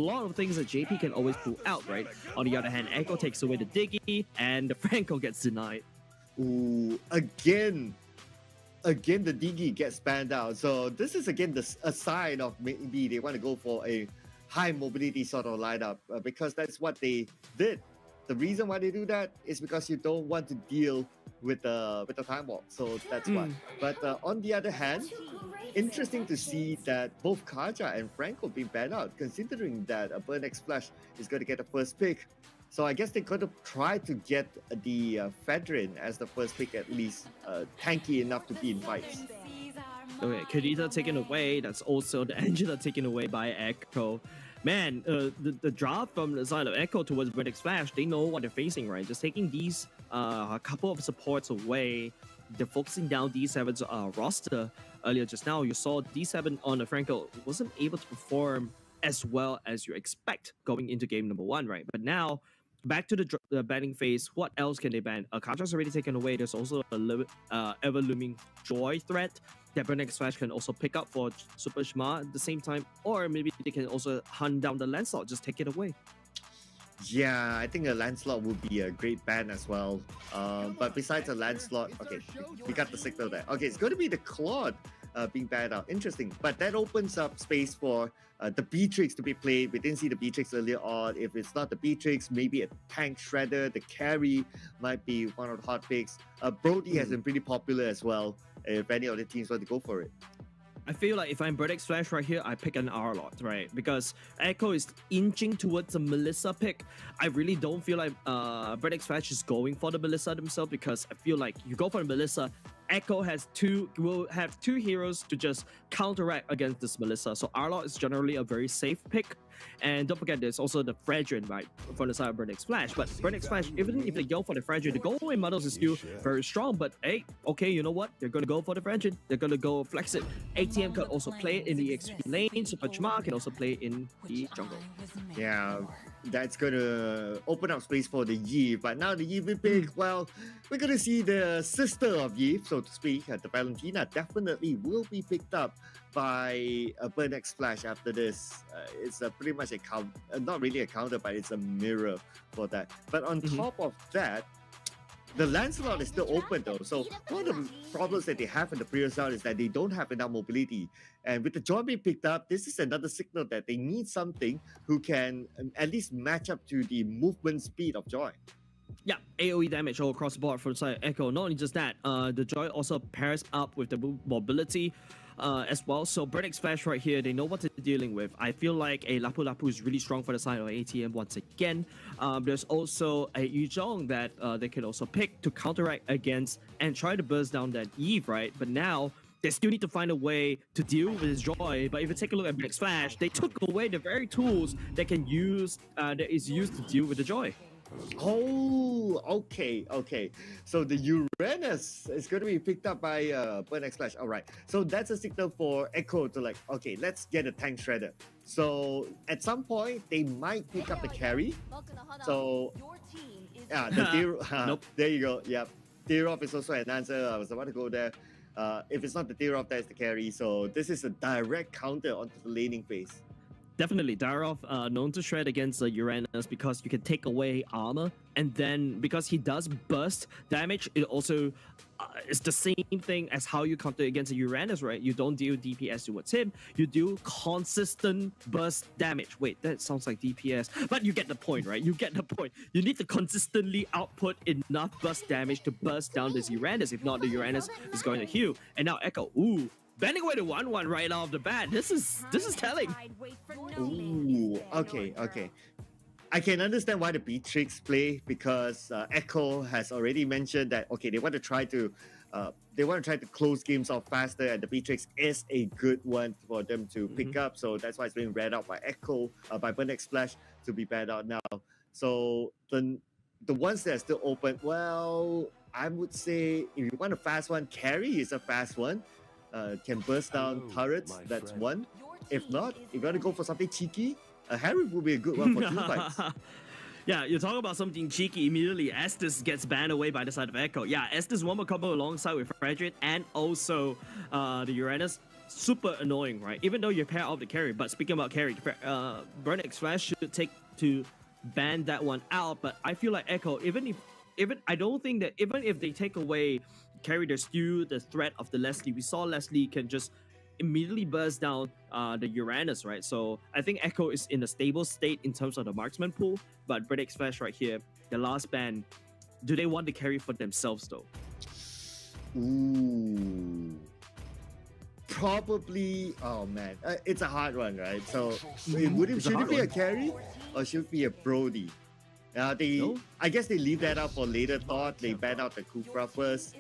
lot of things that JP can always pull out, right? On the other hand, Echo takes away the Diggy, and the Franco gets denied. Ooh, again the Diggy gets banned out. So this is again a sign of maybe they want to go for a high mobility sort of lineup because that's what they did. The reason why they do that is because you don't want to deal with the time warp. So that's why. But on the other hand, interesting to see that both Kaja and Franco being banned out, considering that a Burn X Flash is going to get the first pick. So I guess they're going to try to get the Fedrin as the first pick, at least tanky enough to be in fights. Okay, Kadita taken away. That's also the Angela taken away by Echo. Man, the drop from the side of Echo towards Burn X Flash, they know what they're facing, right? Just taking these a couple of supports away. They're focusing down D7's roster earlier just now. You saw D7 on the Franco wasn't able to perform as well as you expect going into game number 1, right? But now, back to the banning phase, what else can they ban? Contract's already taken away. There's also a ever-looming Joy threat that Burn X Flash can also pick up for Super Shma at the same time. Or maybe they can also hunt down the Lancelot, just take it away. Yeah, I think a Lancelot would be a great ban as well. But besides a Lancelot, okay, we got the signal there. Okay, it's going to be the Claude being banned out. Interesting. But that opens up space for the Beatrix to be played. We didn't see the Beatrix earlier on. If it's not the Beatrix, maybe a Tank Shredder, the Carry might be one of the hot picks. Brody has been pretty popular as well, if any of the teams want to go for it. I feel like if I'm Burn X Flash right here, I pick an R-Lot, right? Because Echo is inching towards the Melissa pick. I really don't feel like Burn X Flash is going for the Melissa themselves, because I feel like you go for the Melissa, Echo will have two heroes to just counteract against this Melissa. So R-Lot is generally a very safe pick. And don't forget, there's also the Fredrin, right, from the side of Burn X Flash. But Burn X Flash, even if they go for the Fredrin, the go-away models is still very strong. But hey, okay, you know what? They're going to go for the Fredrin. They're going to go flex it. ATM can also play it in the XP lane. Super Chma can also play in the jungle. Yeah, that's going to open up space for the Yi. But now the Yi we pick, well, we're going to see the sister of Yi, so to speak, the Valentina, definitely will be picked up by a Burn X Flash after this. It's pretty much a counter, not really a counter, but it's a mirror for that. But on top of that, the Lancelot is still open though. So one of the problems that they have in the previous round is that they don't have enough mobility. And with the Joy being picked up, this is another signal that they need something who can at least match up to the movement speed of Joy. Yeah, AoE damage all across the board from the side of Echo. Not only just that, the Joy also pairs up with the mobility as well. So Burn X Flash right here, they know what they're dealing with. I feel like a Lapu Lapu is really strong for the side of ATM once again. There's also a Yuzhong that they can also pick to counteract against and try to burst down that Eve, right? But now they still need to find a way to deal with his Joy. But if you take a look at Burn X Flash, they took away the very tools that can use that is used to deal with the Joy. Oh, okay. So the Uranus is going to be picked up by Burn X Flash. All right. So that's a signal for Echo to like, okay, let's get a Tank Shredder. So at some point, they might pick up the carry. So, yeah, the nope. There you go. Yep. Tirov is also an answer. I was about to go there. If it's not the Tirov, that's the carry. So this is a direct counter onto the laning phase. Definitely, Darov known to shred against Uranus because you can take away armor, and then because he does burst damage, it also is the same thing as how you counter against Uranus, right? You don't deal DPS towards him, you do consistent burst damage. Wait, that sounds like DPS, but you get the point, right? You get the point. You need to consistently output enough burst damage to burst down this Uranus. If not, the Uranus is going to heal. And now Echo, ooh, banning away the 1-1 right off the bat. This is telling. Ooh, okay. I can understand why the Beatrix play, because Echo has already mentioned that okay, they want to try to close games off faster, and the Beatrix is a good one for them to pick up. So that's why it's being read out by Echo, by Burn X Flash to be banned out now. So the ones that are still open, well, I would say if you want a fast one, Carry is a fast one. Can burst down turrets, that's one. If not, you gotta go for something cheeky. Harry will be a good one for team fights. Yeah, you talk about something cheeky, immediately Estes gets banned away by the side of Echo. Yeah, Estes one more combo alongside with Frederick and also the Uranus. super annoying, right? Even though you pair off the carry, but speaking about carry, Burn X Flash should take to ban that one out. But I feel like Echo, I don't think that even if they take away carry, there's still the threat of the Leslie. We saw Leslie can just immediately burst down the Uranus, right? So I think Echo is in a stable state in terms of the marksman pool, but Burn X Flash right here, the last ban, do they want the carry for themselves though? Ooh. Probably, oh man, it's a hard one, right? So, should it be a carry or should it be a Brody? I guess they leave that out for later thought. They ban out the Kufra first,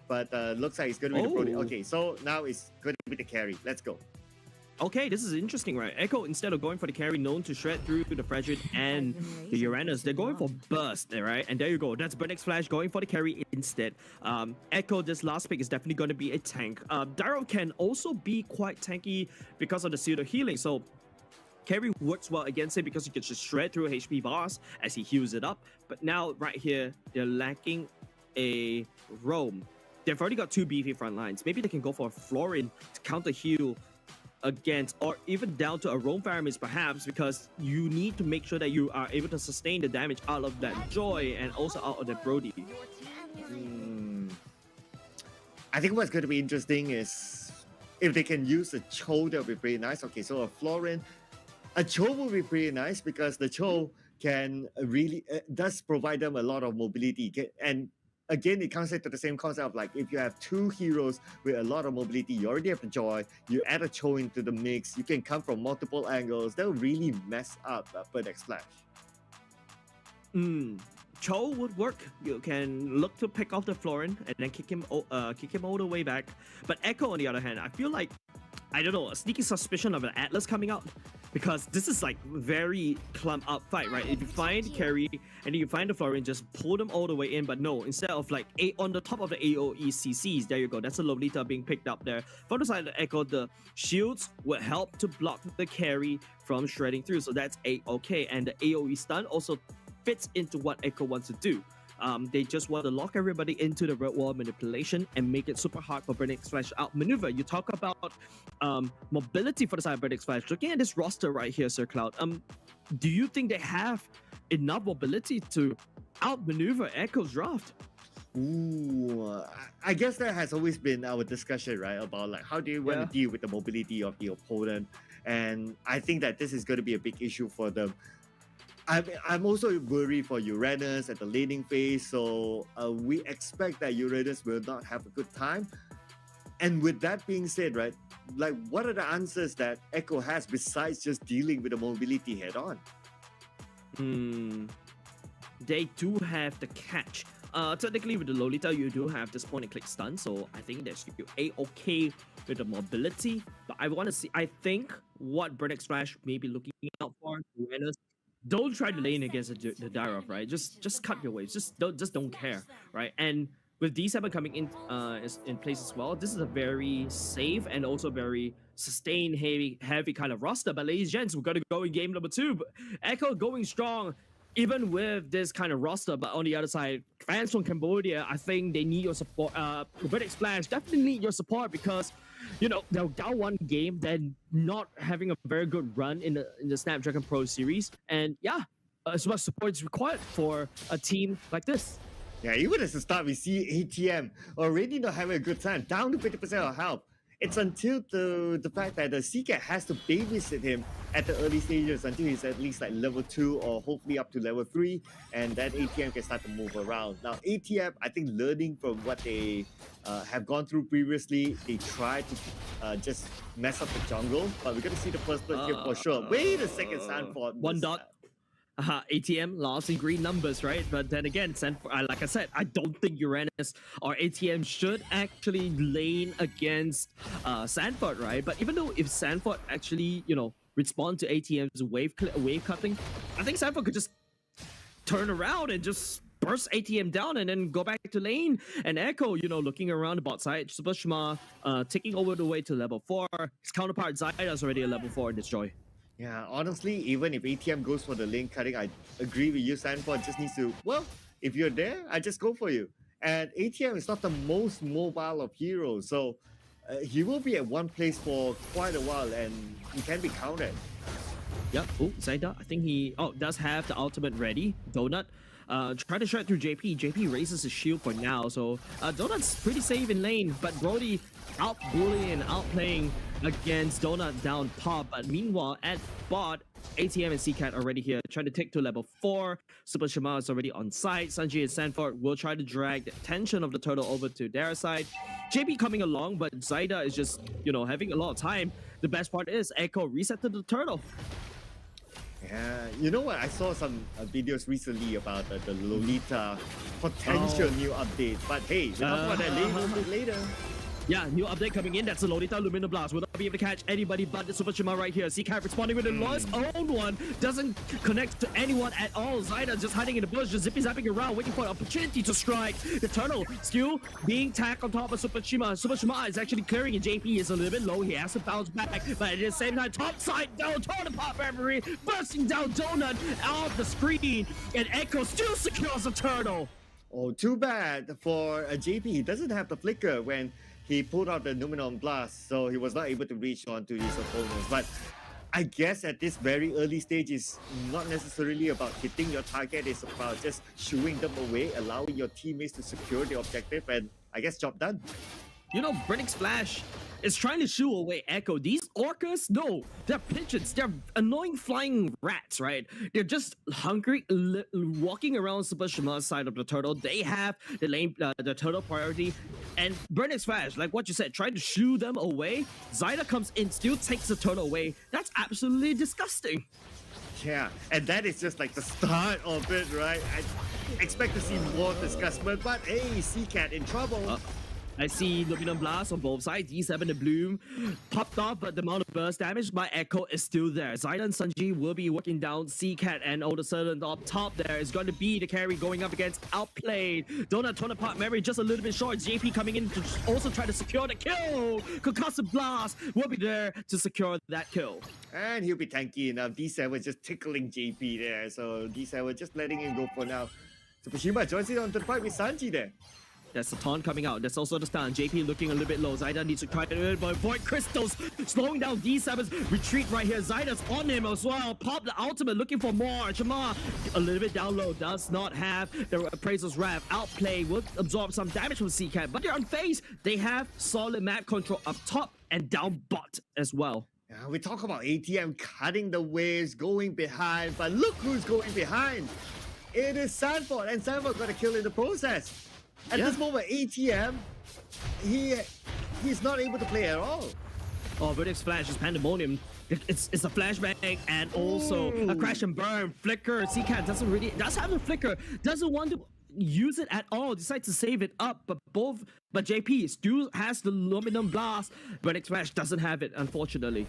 but looks like it's going to be the Brody. Okay, so now it's going to be the carry. Let's go. Okay, this is interesting, right? Echo, instead of going for the carry known to shred through the Frigid and the Uranus, they're going for burst, right? And there you go. That's Burn X Flash going for the carry instead. Echo, this last pick is definitely going to be a tank. Daryl can also be quite tanky because of the pseudo healing. So carry works well against it because he can just shred through HP bars as he heals it up. But now, right here, they're lacking a roam. They've already got two beefy front lines. Maybe they can go for a Florin to counter heal against, or even down to a roam Faramis perhaps, because you need to make sure that you are able to sustain the damage out of that Joy and also out of that Brody. I think what's going to be interesting is if they can use a Cho, that would be pretty nice. Okay, so a Florin, a Cho will be pretty nice because the Cho can really does provide them a lot of mobility. And again, it comes to the same concept of like if you have two heroes with a lot of mobility, you already have the Joy, you add a Cho into the mix, you can come from multiple angles. That will really mess up Burn X Flash. Cho would work. You can look to pick off the Florin and then kick him all the way back. But Echo, on the other hand, I feel like, I don't know, a sneaky suspicion of an Atlas coming out, because this is like very clumped up fight, right? If you find carry and you find the Florin, just pull them all the way in. But no, instead of like on the top of the AoE CCs, there you go. That's a Lolita being picked up there. From the side of the Echo, the shields will help to block the carry from shredding through. So that's A-okay. And the AoE stun also fits into what Echo wants to do. They just want to lock everybody into the red wall manipulation and make it super hard for Burn X Flash outmaneuver. You talk about mobility for the side of Burn X Flash. Looking at this roster right here, Sir Cloud, do you think they have enough mobility to outmaneuver Echo's draft? Ooh, I guess that has always been our discussion, right? About like how do you want to deal with the mobility of the opponent, and I think that this is going to be a big issue for them. I'm also worried for Uranus at the laning phase, so we expect that Uranus will not have a good time. And with that being said, right, like what are the answers that Echo has besides just dealing with the mobility head on? They do have the catch. Technically with the Lolita, you do have this point and click stun, so I think that's A-okay with the mobility. But I think what Burn X Flash may be looking out for Uranus, don't try to lane against the Daroth, right? Just cut your waves. Just don't care, right? And with D7 coming in place as well, this is a very safe and also very sustained heavy kind of roster. But ladies and gents, we're gonna go in game number 2. Echo going strong, even with this kind of roster. But on the other side, fans from Cambodia, I think they need your support. Burn X Flash definitely need your support because, you know, they're down one game, then not having a very good run in the Snapdragon Pro Series. And yeah, as much support is required for a team like this. Yeah, even as the start, we see ATM already not having a good time, down to 50% of health. It's until the fact that the Seeker has to babysit him at the early stages until he's at least like level 2 or hopefully up to level 3, and then ATM can start to move around. Now ATM, I think learning from what they have gone through previously, they try to just mess up the jungle, but we're going to see the first blood here for sure. Wait a second, Sanford. One dot. ATM lost in green numbers, right? But then again, like I said, I don't think Uranus or ATM should actually lane against Sanford, right? But even though if Sanford actually, you know, respond to ATM's wave cutting, I think Sanford could just turn around and just burst ATM down and then go back to lane. And Echo, you know, looking around the bot side, Super Shima taking over the way to level 4. His counterpart Zyda is already a level 4 in this Joy. Yeah, honestly, even if ATM goes for the lane cutting, I agree with you. Sanford just needs to, well, if you're there, I just go for you. And ATM is not the most mobile of heroes. So he will be at one place for quite a while and he can be counted. Yep. Oh, Zaida, I think he does have the ultimate ready. Donut. Try to shred through JP. JP raises his shield for now, so Donut's pretty safe in lane, but Brody out bullying, outplaying against Donut down top. But meanwhile, at bot, ATM and CCAT already here, trying to take to level 4. Super Shima is already on site. Sanji and Sanford will try to drag the attention of the turtle over to their side. JP coming along, but Zaida is just, having a lot of time. The best part is Echo resetted the turtle. Yeah, you know what? I saw some videos recently about the Lolita potential new update. But hey, we'll talk about that later. Yeah, new update coming in. That's the Lolita Lumina Blast. Will not be able to catch anybody but the Super Shima right here. CCAT responding with a Lois own one. Doesn't connect to anyone at all. Zaida just hiding in the bush, just zippy-zapping around, waiting for an opportunity to strike. The turtle still being tagged on top of Super Shima. Super Shima is actually clearing, and JP is a little bit low. He has to bounce back. But at the same time, top side down, torn apart memory, bursting down Donut off the screen. And Echo still secures the turtle. Oh, too bad for JP. He doesn't have the flicker when he pulled out the Numenon Blast, so he was not able to reach onto his opponents. But I guess at this very early stage, it's not necessarily about hitting your target. It's about just shooing them away, allowing your teammates to secure the objective, and I guess job done. Brennick's Flash is trying to shoo away Echo. These orcas, no, they're pigeons. They're annoying flying rats, right? They're just hungry, walking around Super Shima's side of the turtle. They have the turtle priority. And Brennick's Flash, like what you said, trying to shoo them away. Zaida comes in, still takes the turtle away. That's absolutely disgusting. Yeah, and that is just like the start of it, right? I expect to see more disgustment, but hey, CCAT in trouble. I see Luminum Blast on both sides. D7 and Bloom popped off, but the amount of burst damage by Echo is still there. Zaida and Sanji will be working down CCAT, and all of a sudden up top there is going to be the carry going up against Outplayed. Donut torn apart memory just a little bit short. JP coming in to also try to secure the kill. Concussive Blast will be there to secure that kill. And he'll be tanky enough. D7 just tickling JP there, so D7 just letting him go for now. Super Shima joins it on the fight with Sanji there. That's the taunt coming out. That's also the stun. JP looking a little bit low. Zaida needs to try to avoid crystals. Slowing down D7's retreat right here. Zaida's on him as well. Pop the ultimate, looking for more. Shima a little bit down low. Does not have the Appraiser's Wrath. Outplay will absorb some damage from CCAT, but they're unfazed. They have solid map control up top and down bot as well. Yeah, we talk about ATM cutting the waves, going behind, but look who's going behind. It is Sanford, and Sanford got a kill in the process. At this moment, ATM, he's not able to play at all. Oh, Verdict Flash is pandemonium. It's a flashbang and also a crash and burn. Flicker, CCAT does have a flicker. Doesn't want to use it at all. Decides to save it up, but JP still has the Luminum Blast. Verdict Flash doesn't have it, unfortunately.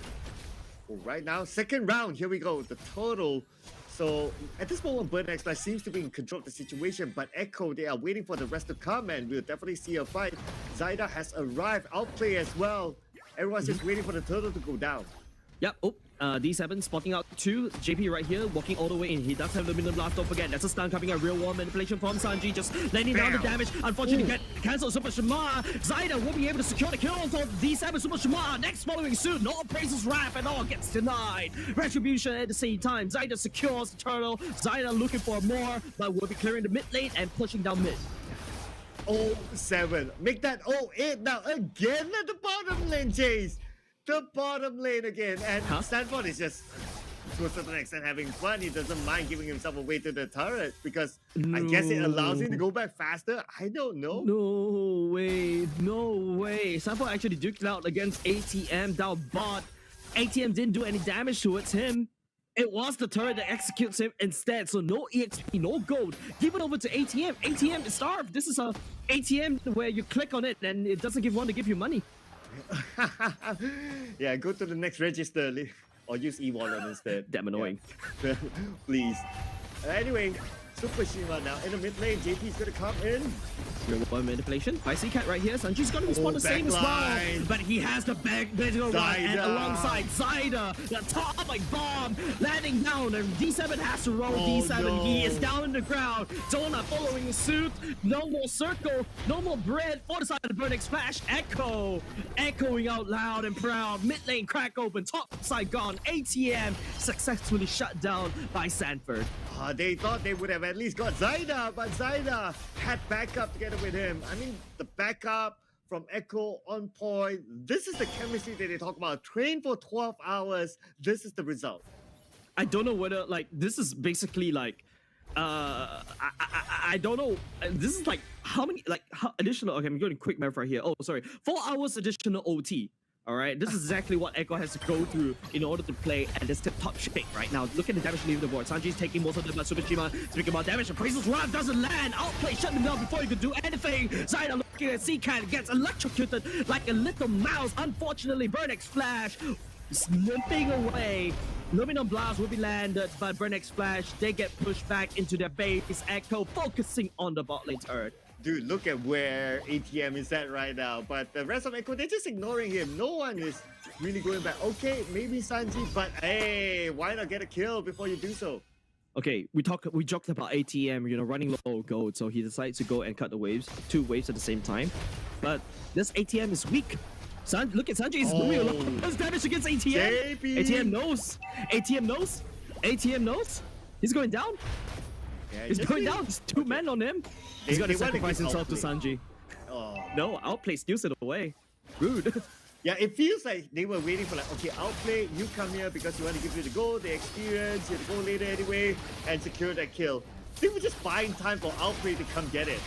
Right now, second round, here we go. The total. So at this moment, Burnex Flash seems to be in control of the situation, but Echo, they are waiting for the rest to come, and we'll definitely see a fight. Zaida has arrived, outplay as well. Everyone's just waiting for the turtle to go down. Yep. Oh, D7 spotting out 2. JP right here, walking all the way in. He does have the Luminum Blast, don't forget. That's a stun coming out. Real warm manipulation from Sanji, just laying down the damage. Unfortunately, get cancelled. Super Shima. Zaida will be able to secure the kill on D7. Super Shima next following soon. No Appraiser's Wrath at all. Gets denied. Retribution at the same time. Zaida secures the turtle. Zaida looking for more, but will be clearing the mid lane and pushing down mid. 0-7. Make that 0-8 now again at the bottom lane, Chase. The bottom lane again, and Stanford is just to a certain extent having fun. He doesn't mind giving himself away to the turret because I guess it allows him to go back faster. I don't know. No way. Stanford actually duked it out against ATM down bot. ATM didn't do any damage towards him. It was the turret that executes him instead. So no EXP, no gold. Give it over to ATM. ATM is starved. This is a ATM where you click on it and it doesn't want to give you money. Yeah, go to the next register or use e-wallet instead. Damn annoying. Yeah. Please. Anyway, Super Shima now in the mid lane. JP's gonna come in. One manipulation by CCat right here. Sanji's gonna respond the same as well. But he has the back digital run and alongside Zyda, the atomic bomb landing down. And D7 has to roll D7. No. He is down in the ground. Donut following suit. No more circle. No more bread. For the side of the Burning Splash. Echo. Echoing out loud and proud. Mid lane crack open. Top side gone. ATM successfully shut down by Sanford. They thought they would have at least got Zyda, but Zyda had backup together with him. I mean, the backup from Echo on point. This is the chemistry that they talk about. Train for 12 hours. This is the result. I don't know whether like this is basically like I don't know. This is like how many how additional. Okay, I'm going quick math right here. Oh, sorry, 4 hours additional OT. All right, this is exactly what Echo has to go through in order to play at this top shape right now. Look at the damage leaving the board. Sanji's taking most of them, but Super Shima speaking about damage. The Priest's Wrath doesn't land. Outplay, shut him down before he could do anything. Zyda looking at C-Cat gets electrocuted like a little mouse. Unfortunately, Burnex Flash slipping away. Luminous Blast will be landed, but Burnex Flash, they get pushed back into their base. Echo focusing on the bot lane turret. Dude, look at where ATM is at right now. But the rest of Echo, they're just ignoring him. No one is really going back. Okay, maybe Sanji, but hey, why not get a kill before you do so? Okay, we joked about ATM, you know, running low gold, so he decides to go and cut the waves, 2 waves at the same time. But this ATM is weak. Look at Sanji, he's doing a lot of damage against ATM. JP. ATM knows. ATM knows. ATM knows. He's going down. Yeah, He's going down. There's 2 men on him. He's got to sacrifice himself to Sanji. Oh. No, Outplay steals it away. Rude. Yeah, it feels like they were waiting for like, okay, Outplay, you come here because you want to give you the goal, the experience, you have to go later anyway, and secure that kill. They were just buying time for Outplay to come get it.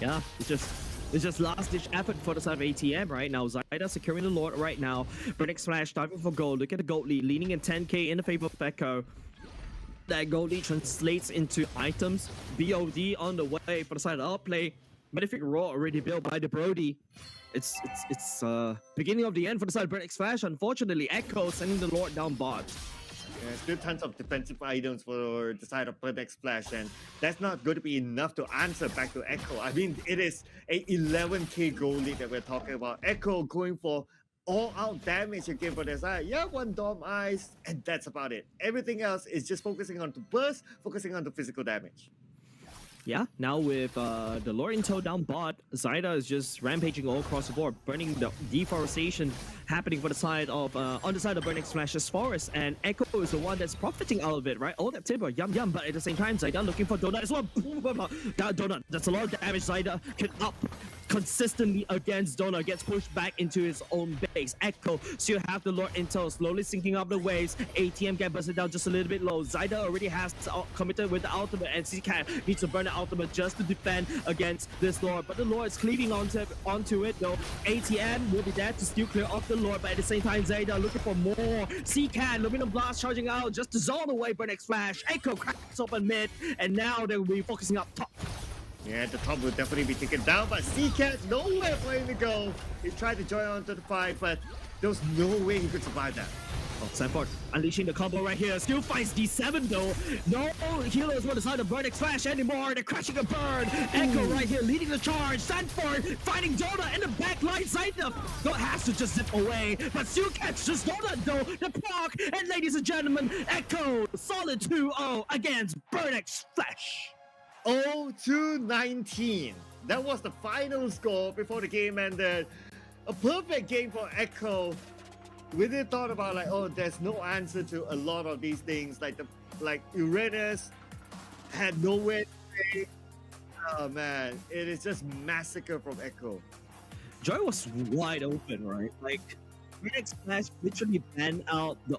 Yeah, it's just last-ditch effort for the side of ATM right now. Zyda securing the Lord right now. Burnex Flash diving for gold. Look at the gold lead, leaning in 10k in the favor of Echo. That gold lead translates into items. BOD on the way for the side of Outplay. Magnific Roar already built by the Brody. It's beginning of the end for the side of Burnex Flash. Unfortunately, Echo sending the Lord down bot. Yeah, still tons of defensive items for the side of Burnex Flash, and that's not going to be enough to answer back to Echo. I mean, it is a 11k gold lead that we're talking about. Echo going for all-out damage again for their side. Yeah, 1 Dom Ice, and that's about it. Everything else is just focusing on the burst, focusing on the physical damage. Yeah, now with the Lord Intel down bot, Zyda is just rampaging all across the board, burning the deforestation happening for the side of on the side of Burnex Flash's forest, and Echo is the one that's profiting out of it, right? All that timber, yum, but at the same time, Zyda looking for Donut as well. That Donut, that's a lot of damage. Zyda can up consistently against Donut, gets pushed back into his own base. Echo still have the Lord Intel slowly sinking up the waves. ATM get busted down just a little bit low. Zyda already has committed with the ultimate, and CCat needs to burn the ultimate just to defend against this Lord. But the Lord is cleaving onto it though. ATM will be there to still clear off the Lord, but at the same time, Zyda looking for more. CCat, Luminous Blast charging out just to zone away Burnex Flash. Echo cracks open mid, and now they will be focusing up top. Yeah, the top will definitely be taken down, but CCat nowhere for him to go. He tried to join onto the fight, but there was no way he could survive that. Oh, Sanford unleashing the combo right here. Still finds D7 though. No healers on the side of Burnex Flash anymore. They're crashing a burn. Echo right here leading the charge. Sanford fighting Donut in the back line. Zyda has to just zip away, but still catches Donut though. The proc, and ladies and gentlemen, Echo solid 2-0 against Burnex Flash. 0-19. That was the final score before the game ended. A perfect game for Echo. We did thought about like, oh, there's no answer to a lot of these things. Like Uranus had nowhere to play. Oh man, it is just massacre from Echo. Joy was wide open, right? Like Burnex Flash literally banned out the